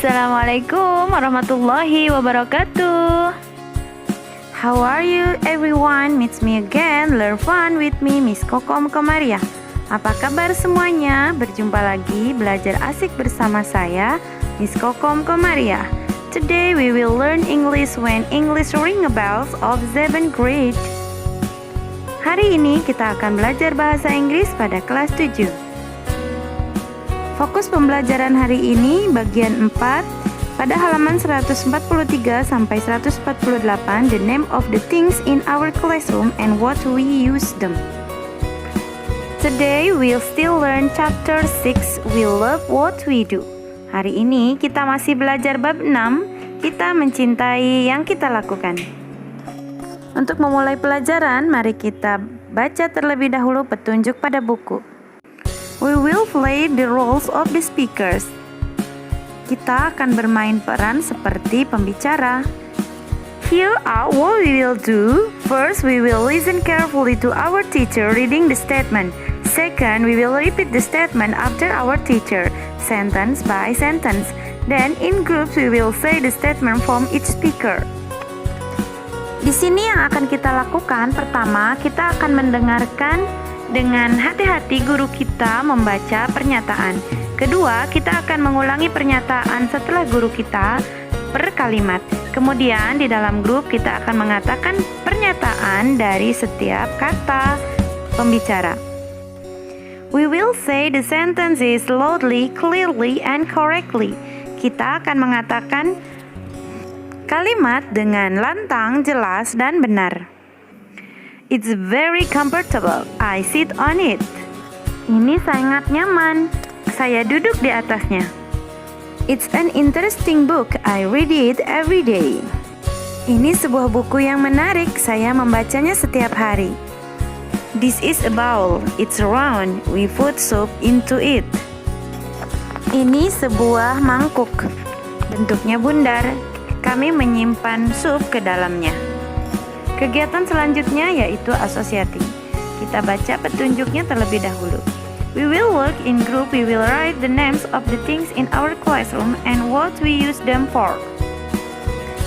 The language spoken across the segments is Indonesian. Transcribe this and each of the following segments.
Assalamualaikum warahmatullahi wabarakatuh. How are you everyone? Meet me again, learn fun with me, Miss Kokom Komaria. Apa kabar semuanya? Berjumpa lagi belajar asik bersama saya, Miss Kokom Komaria. Today we will learn English when English ring a bells of 7th grade. Hari ini kita akan belajar bahasa Inggris pada kelas 7. Fokus pembelajaran hari ini bagian 4 pada halaman 143 sampai 148, the name of the things in our classroom and what we use them. Today we'll still learn chapter 6, we love what we do. Hari ini kita masih belajar bab 6, kita mencintai yang kita lakukan. Untuk memulai pelajaran, mari kita baca terlebih dahulu petunjuk pada buku. We will play the roles of the speakers. Kita akan bermain peran seperti pembicara. Here are what we will do. First, we will listen carefully to our teacher reading the statement. Second, we will repeat the statement after our teacher, sentence by sentence. Then, in groups, we will say the statement from each speaker. Di sini yang akan kita lakukan, pertama, kita akan mendengarkan dengan hati-hati guru kita membaca pernyataan. Kedua, kita akan mengulangi pernyataan setelah guru kita per kalimat. Kemudian di dalam grup kita akan mengatakan pernyataan dari setiap kata pembicara. We will say the sentences loudly, clearly, and correctly. Kita akan mengatakan kalimat dengan lantang, jelas, dan benar. It's very comfortable. I sit on it. Ini sangat nyaman. Saya duduk di atasnya. It's an interesting book. I read it every day. Ini sebuah buku yang menarik. Saya membacanya setiap hari. This is a bowl. It's round. We put soup into it. Ini sebuah mangkuk. Bentuknya bundar. Kami menyimpan sup ke dalamnya. Kegiatan selanjutnya yaitu asosiatif. Kita baca petunjuknya terlebih dahulu. We will work in group. We will write the names of the things in our classroom and what we use them for.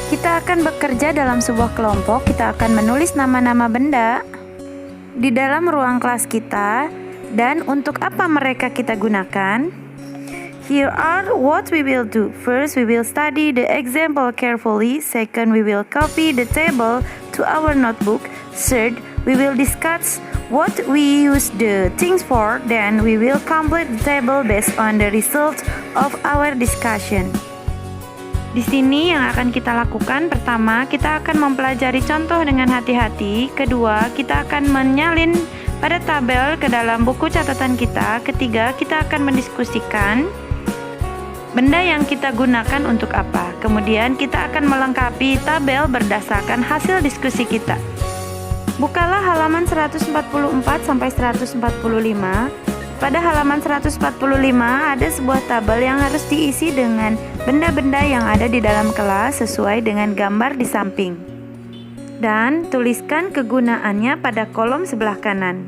Kita akan bekerja dalam sebuah kelompok. Kita akan menulis nama-nama benda di dalam ruang kelas kita dan untuk apa mereka kita gunakan. Here are what we will do. First, we will study the example carefully. Second, we will copy the table to our notebook. Third, we will discuss what we use the things for. Then, we will complete the table based on the result of our discussion. Di sini yang akan kita lakukan, pertama, kita akan mempelajari contoh dengan hati-hati. Kedua, kita akan menyalin pada tabel ke dalam buku catatan kita. Ketiga, kita akan mendiskusikan benda yang kita gunakan untuk apa. Kemudian kita akan melengkapi tabel berdasarkan hasil diskusi kita. Bukalah halaman 144 sampai 145. Pada halaman 145 ada sebuah tabel yang harus diisi dengan benda-benda yang ada di dalam kelas sesuai dengan gambar di samping. Dan tuliskan kegunaannya pada kolom sebelah kanan.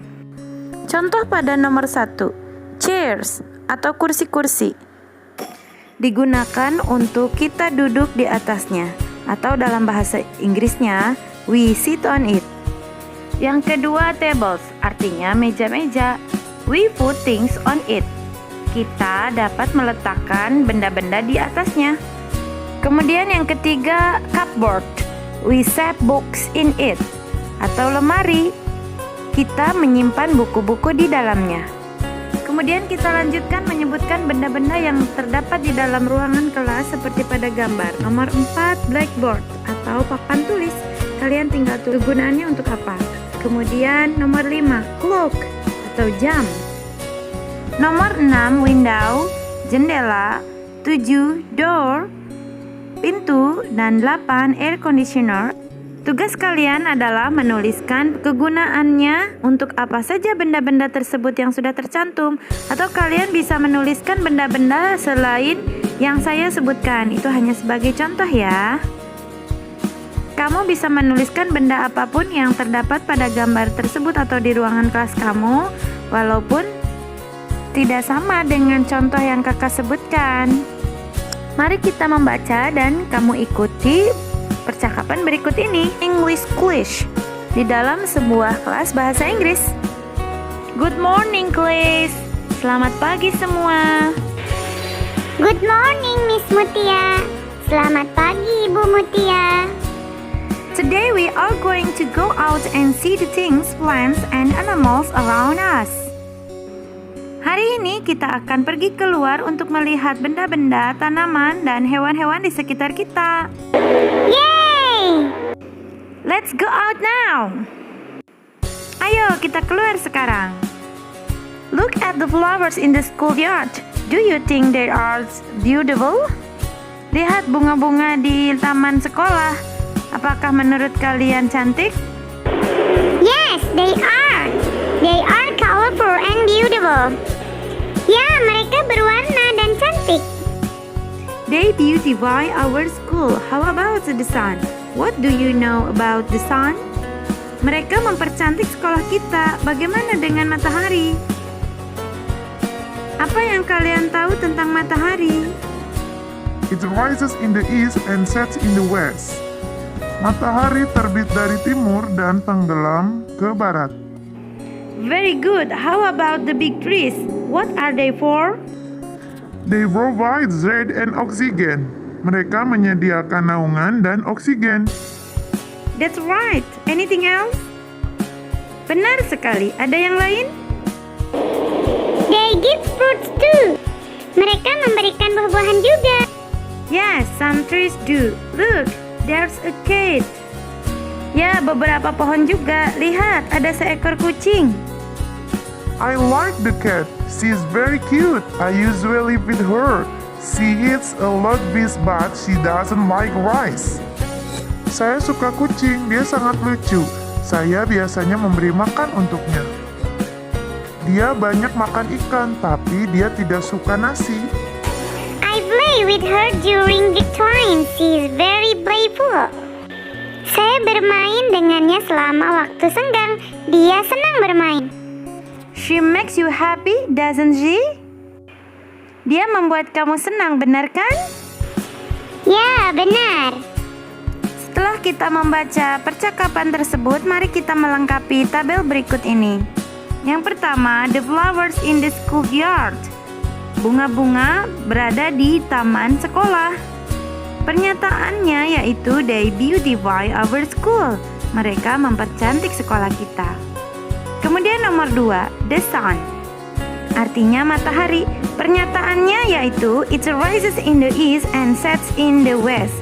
Contoh pada nomor 1, chairs atau kursi-kursi. Digunakan untuk kita duduk di atasnya, atau dalam bahasa Inggrisnya we sit on it. Yang kedua, tables, artinya meja-meja. We put things on it. Kita dapat meletakkan benda-benda di atasnya. Kemudian yang ketiga, cupboard. We set books in it. Atau lemari. Kita menyimpan buku-buku di dalamnya. Kemudian kita lanjutkan menyebutkan benda-benda yang terdapat di dalam ruangan kelas seperti pada gambar. Nomor 4, blackboard atau papan tulis. Kalian tinggal tulis kegunaannya untuk apa. Kemudian nomor 5, clock atau jam. Nomor 6, window, jendela. 7, door, pintu. Dan 8, air conditioner. Tugas kalian adalah menuliskan kegunaannya untuk apa saja benda-benda tersebut yang sudah tercantum, atau kalian bisa menuliskan benda-benda selain yang saya sebutkan. Itu hanya sebagai contoh ya. Kamu bisa menuliskan benda apapun yang terdapat pada gambar tersebut atau di ruangan kelas kamu, walaupun tidak sama dengan contoh yang kakak sebutkan. Mari kita membaca dan kamu ikuti percakapan berikut ini. English Quiz di dalam sebuah kelas bahasa Inggris. Good morning, class. Selamat pagi semua. Good morning, Miss Mutia. Selamat pagi, Ibu Mutia. Today we are going to go out and see the things, plants, and animals around us. Hari ini kita akan pergi keluar untuk melihat benda-benda, tanaman, dan hewan-hewan di sekitar kita. Yay! Let's go out now. Ayo kita keluar sekarang. Look at the flowers in the schoolyard. Do you think they are beautiful? Lihat bunga-bunga di taman sekolah. Apakah menurut kalian cantik? Yes, they are. They are colorful and beautiful. Ya, mereka berwarna dan cantik. They beautify our school. How about the sun? What do you know about the sun? Mereka mempercantik sekolah kita. Bagaimana dengan matahari? Apa yang kalian tahu tentang matahari? It rises in the east and sets in the west. Matahari terbit dari timur dan tenggelam ke barat. Very good. How about the big trees? What are they for? They provide shade and oxygen. Mereka menyediakan naungan dan oksigen. That's right. Anything else? Benar sekali. Ada yang lain? They give fruits too. Mereka memberikan buah-buahan juga. Yes, some trees do. Look, there's a cat. Ya, beberapa pohon juga. Lihat, ada seekor kucing. I like the cat. She's very cute. I usually feed her. She eats a lot of fish, but she doesn't like rice. Saya suka kucing. Dia sangat lucu. Saya biasanya memberi makan untuknya. Dia banyak makan ikan, tapi dia tidak suka nasi. I play with her during break time. She is very playful. Saya bermain dengannya selama waktu senggang. Dia senang bermain. She makes you happy, doesn't she? Dia membuat kamu senang, benar kan? Ya, benar. Setelah kita membaca percakapan tersebut, mari kita melengkapi tabel berikut ini. Yang pertama, the flowers in the schoolyard. Bunga-bunga berada di taman sekolah. Pernyataannya yaitu they beautify our school. Mereka mempercantik sekolah kita. Kemudian nomor 2, the sun. Artinya matahari. Pernyataannya yaitu it rises in the east and sets in the west.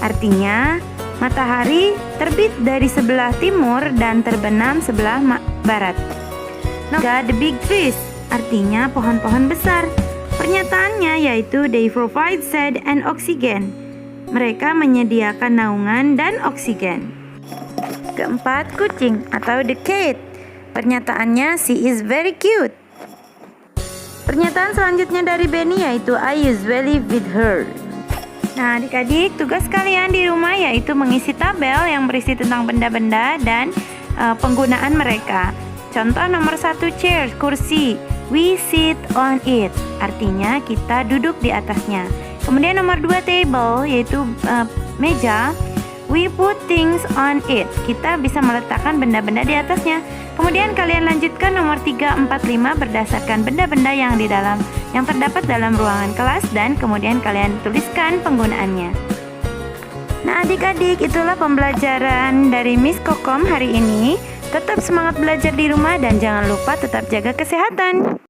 Artinya matahari terbit dari sebelah timur dan terbenam sebelah barat. Nomor 3, the big trees. Artinya pohon-pohon besar. Pernyataannya yaitu they provide shade and oxygen. Mereka menyediakan naungan dan oksigen. Keempat, kucing atau the cat. Pernyataannya she is very cute. Pernyataan selanjutnya dari Benny yaitu I usually feed her. Nah, adik-adik, tugas kalian di rumah yaitu mengisi tabel yang berisi tentang benda-benda dan penggunaan mereka. Contoh nomor 1, chair, kursi. We sit on it. Artinya kita duduk di atasnya. Kemudian nomor 2, table, yaitu meja. We put things on it. Kita bisa meletakkan benda-benda di atasnya. Kemudian kalian lanjutkan nomor 3, 4, 5 berdasarkan benda-benda yang terdapat dalam ruangan kelas dan kemudian kalian tuliskan penggunaannya. Nah, adik-adik, itulah pembelajaran dari Miss Kokom hari ini. Tetap semangat belajar di rumah dan jangan lupa tetap jaga kesehatan.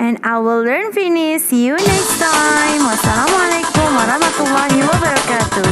And I will learn finish. See you next time. Wassalamualaikum warahmatullahi wabarakatuh.